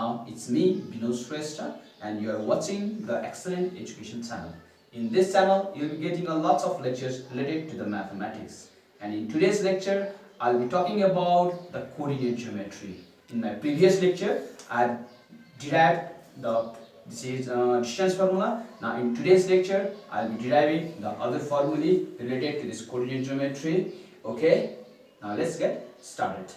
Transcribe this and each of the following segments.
Now it's me, Binod Shrestha, and you are watching the Excellent Education channel. In this channel, you'll be getting a lot of lectures related to the mathematics. And in today's lecture, I'll be talking about the coordinate geometry. In my previous lecture, I derived the distance formula. Now in today's lecture, I'll be deriving the other formulae related to this coordinate geometry. Okay, now let's get started.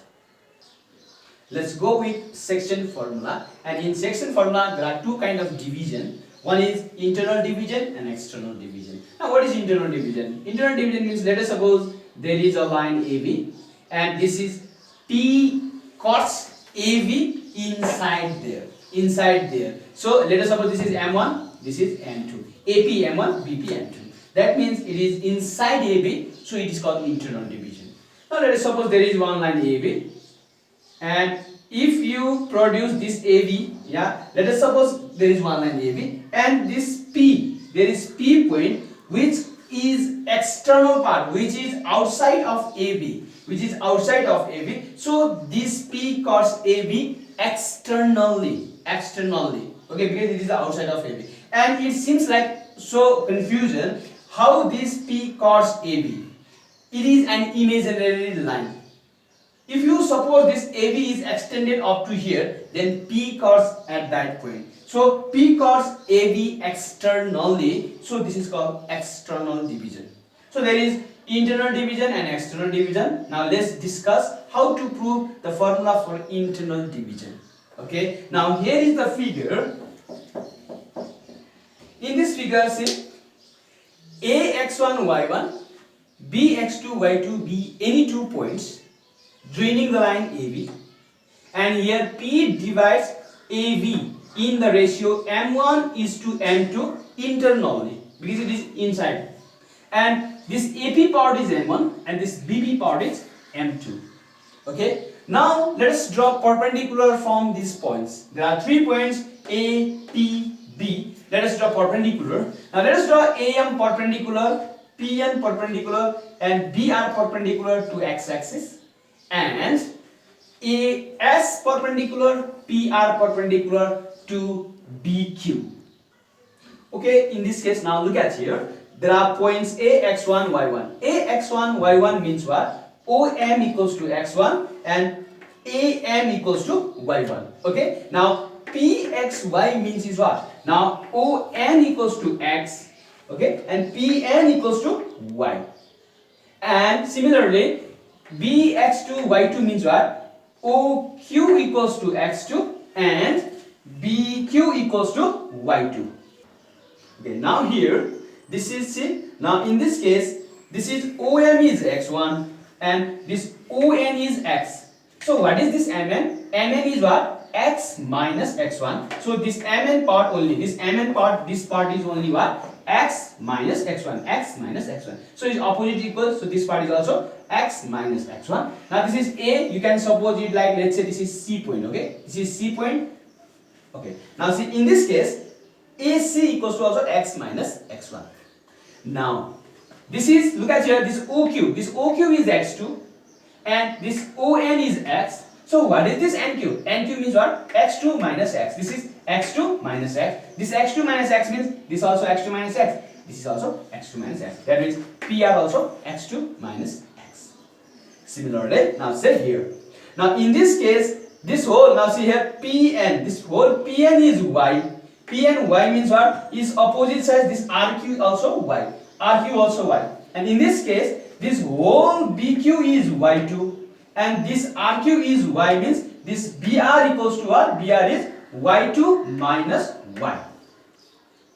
Let's go with section formula, and in section formula there are two kinds of division. One is internal division and external division. Now what is internal division? Internal division means, let us suppose there is a line AB and this is P cos AB inside there. So let us suppose this is M1, this is M2. AP M1, BP M2. That means it is inside AB, so it is called internal division. Now let us suppose there is one line AB, and if you produce this AB, let us suppose there is one line AB and this P, there is P point which is external part, which is outside of AB, so this P cos AB externally, okay, because it is outside of AB. And it seems like so confusion, how this P cos AB, it is an imaginary line. If you suppose this AB is extended up to here, then P cos at that point. So P cos AB externally, so this is called external division. So there is internal division and external division. Now let's discuss how to prove the formula for internal division. Okay, now here is the figure. In this figure, see, AX1, Y1, BX2, Y2 be any 2 points joining the line AB, and here P divides AB in the ratio M1 is to M2 internally, because it is inside, and this AP part is M1 and this BB part is M2. Okay, now let us draw perpendicular from these points. There are 3 points A, P, B. Let us draw perpendicular. Now let us draw AM perpendicular, PN perpendicular, and BR perpendicular to x-axis, and AS perpendicular, PR perpendicular to BQ. Okay, in this case, now look at here. There are points AX1, Y1. AX1, Y1 means what? OM equals to X1 and AM equals to Y1. Okay, now PXY means is what? Now ON equals to X, okay, and PN equals to Y. And similarly, BX2, Y2 means what? OQ equals to X2 and BQ equals to Y2. Okay, now here, this is C. Now in this case, this is OM is X1 and this ON is X. So what is this MN? MN is what? X minus X1. So this MN part only, this part is only what? X minus X1, X minus X1. So it's opposite equal, so this part is also X minus X1. Now this is A, you can suppose it like, let's say this is C point, okay? This is C point, okay. Now see, in this case, AC equals to also X minus X1. Now, this is, look at here, this OQ is X2 and this ON is X. So what is this NQ? NQ means what? X2 minus X. This is X2 minus X. This X2 minus X means this also X2 minus X. This is also X2 minus X. That means PR also X2 minus X. Similarly, now say here. Now in this case, this whole, now see here, PN, this whole PN is Y. PN Y means what? Is opposite sides, this RQ also Y. RQ also Y. And in this case, this whole BQ is Y2. And this RQ is Y, means this BR equals to what? BR is Y2 minus Y.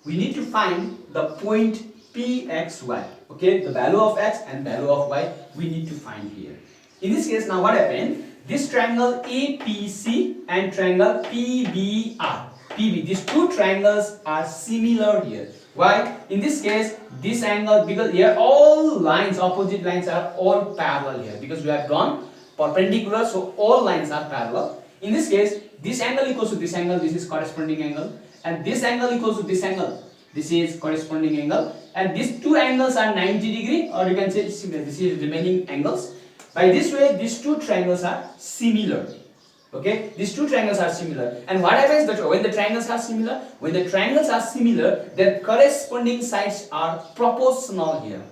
We need to find the point PXY. Okay, the value of X and value of Y we need to find here. In this case, now what happened? This triangle APC and triangle PBR. These two triangles are similar here. Why? In this case, this angle, because here all lines, opposite lines are all parallel here, because we have drawn perpendicular, so all lines are parallel. In this case, this angle equals to this angle, this is corresponding angle, and this angle equals to this angle, this is corresponding angle, and these two angles are 90 degree, or you can say this is remaining angles. By this way, these two triangles are similar. Okay, these two triangles are similar. And what happens that when the triangles are similar? When the triangles are similar, their corresponding sides are proportional here.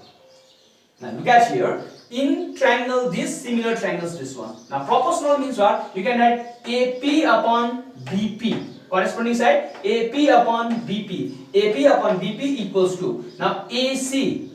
Now look at here. In triangle, these similar triangles, this one. Now proportional means what? You can write AP upon BP. Corresponding side AP upon BP. AP upon BP equals to, now AC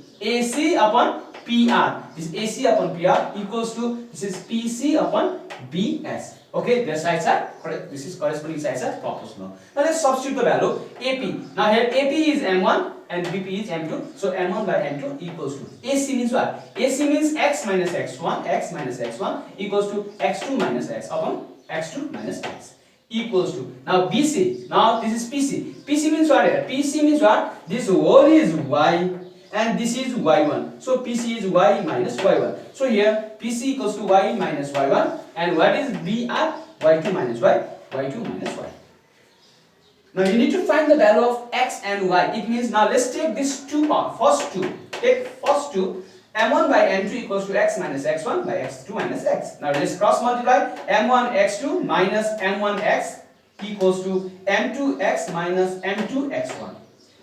upon PR. This AC upon PR equals to, this is PC upon BS. Okay, their sides are correct. This is corresponding sides are proportional. Now let's substitute the value AP. Now here AP is M1 and BP is M2. So M1 by M2 equals to, AC means what? AC means X minus X1 equals to X2 minus X upon X2 minus X equals to, now BC. Now this is PC. PC means what here? PC means what? This whole is Y and this is Y1. So PC is Y minus Y1. So here PC equals to Y minus Y1, and what is BR? Y2 minus Y, Y2 minus Y. Now you need to find the value of X and Y. It means, now let's take this two part. First two. Take first two. M1 by M2 equals to X minus X1 by X2 minus X. Now let's cross multiply. M1 X2 minus M1 X equals to M2 X minus M2 X1.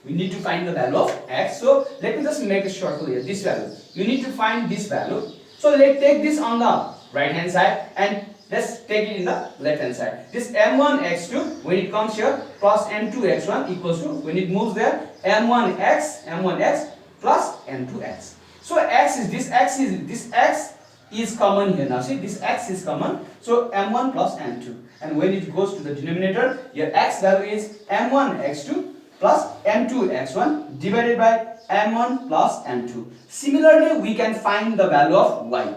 We need to find the value of X. So let me just make a circle here. This value. You need to find this value. So let's take this on the right hand side and let's take it in the left hand side. This M1 X2, when it comes here, plus M2 X1 equals to, when it moves there, M1 X plus M2 X. So this X is common here. Now see, this X is common. So M1 plus M2. And when it goes to the denominator, your X value is M1 X2 plus M2 X1 divided by M1 plus M2. Similarly, we can find the value of Y.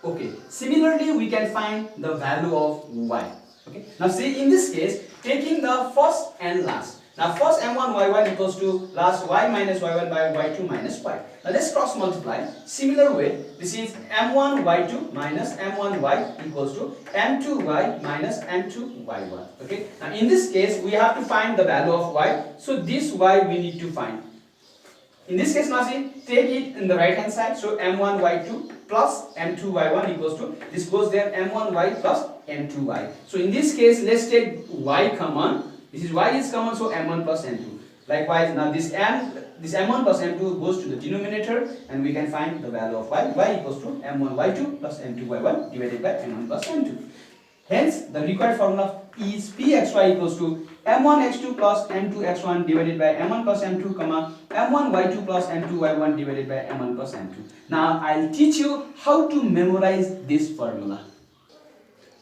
Okay, similarly we can find the value of Y. Okay, now see, in this case, taking the first and last. Now first M1 Y1 equals to last Y minus Y1 by Y2 minus Y. Now let's cross multiply. Similar way, this is M1 Y2 minus M1 Y equals to M2 Y minus M2 Y1. Okay, now in this case we have to find the value of Y. So this Y we need to find. In this case, now see, take it in the right hand side. So M1 Y2 plus M2 Y1 equals to, this goes there, M1 Y plus M2 Y. So in this case, let's take Y common. This is Y is common, so M1 plus M2. Likewise, now this M1 plus M2 goes to the denominator, and we can find the value of Y. Y equals to M1 Y2 plus M2 Y1 divided by M1 plus M2. Hence, the required formula is Pxy equals to M1 X2 plus M2 X1 divided by M1 plus M2, M1 Y2 plus M2 Y1 divided by M1 plus M2. Now, I'll teach you how to memorize this formula.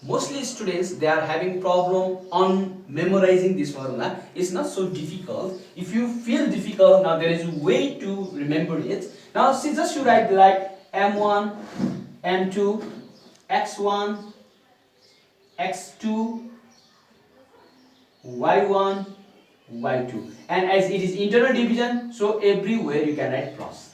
Mostly students, they are having problem on memorizing this formula. It's not so difficult. If you feel difficult, now there is a way to remember it. Now, see, just you write like M1, M2, X1, X2, Y1, Y2, and as it is internal division, so everywhere you can write plus.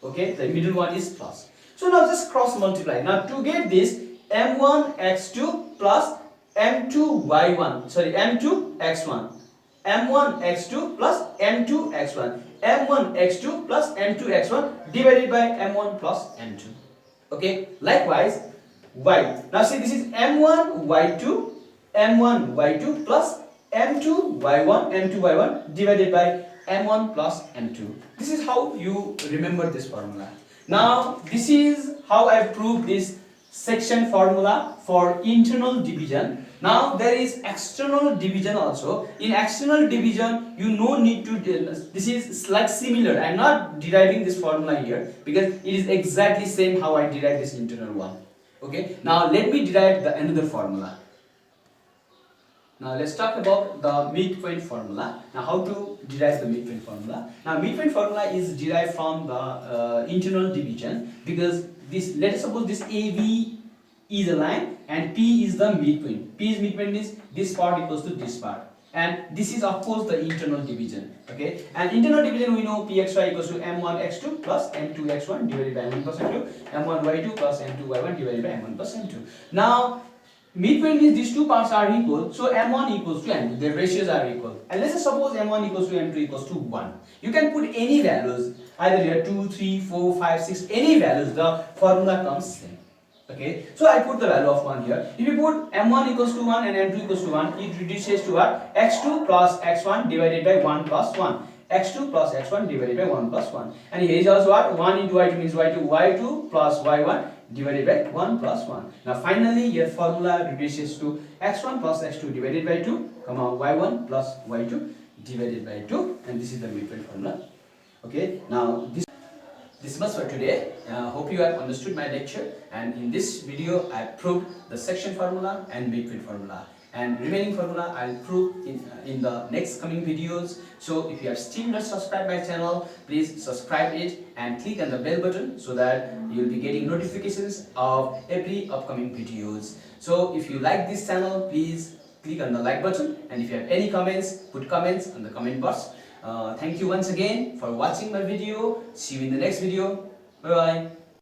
Okay, the middle one is plus. So now just cross multiply. Now to get this, M1 X2 plus M2 Y1, sorry, M2 X1, M1 X2 plus M2 X1, M1 X2 plus M2 X1 divided by M1 plus M2. Okay, likewise Y. Now see, this is M1 Y2 plus M2 Y1 divided by M1 plus M2. This is how you remember this formula. Now this is how I proved this section formula for internal division. Now there is external division also. In external division, you no need to, this is like similar. I am not deriving this formula here because it is exactly same how I derived this internal one. Okay, now let me derive another formula. Now let's talk about the midpoint formula. Now how to derive the midpoint formula? Now midpoint formula is derived from the internal division, because this, let us suppose this AB is a line and P is the midpoint. P's midpoint is this part equals to this part, and this is of course the internal division. Okay, and internal division we know Pxy equals to M1 X2 plus M2 X1 divided by M1 plus M2, M1 Y2 plus M2 Y1 divided by M1 plus M2. Now midpoint means these two parts are equal, so M1 equals to M2, their ratios are equal. And let's suppose M1 equals to M2 equals to 1. You can put any values, either here 2, 3, 4, 5, 6, any values, the formula comes same. Okay, so I put the value of 1 here. If you put m1 equals to 1 and m2 equals to 1, it reduces to what? x2 plus x1 divided by 1 plus 1. x2 plus x1 divided by 1 plus 1. And here is also what? 1 into y2 means y2. y2 plus y1 divided by 1 plus 1. Now finally your formula reduces to x1 plus x2 divided by 2, comma y1 plus y2 divided by 2, and this is the midpoint formula. Okay, now this much for today. Hope you have understood my lecture, and in this video I proved the section formula and midpoint formula, and remaining formula I'll prove in the next coming videos. So if you have still not subscribed my channel, please subscribe it and click on the bell button so that you will be getting notifications of every upcoming videos. So if you like this channel, please click on the like button, and if you have any comments, put comments on the comment box. Thank you once again for watching my video. See you in the next video. Bye bye.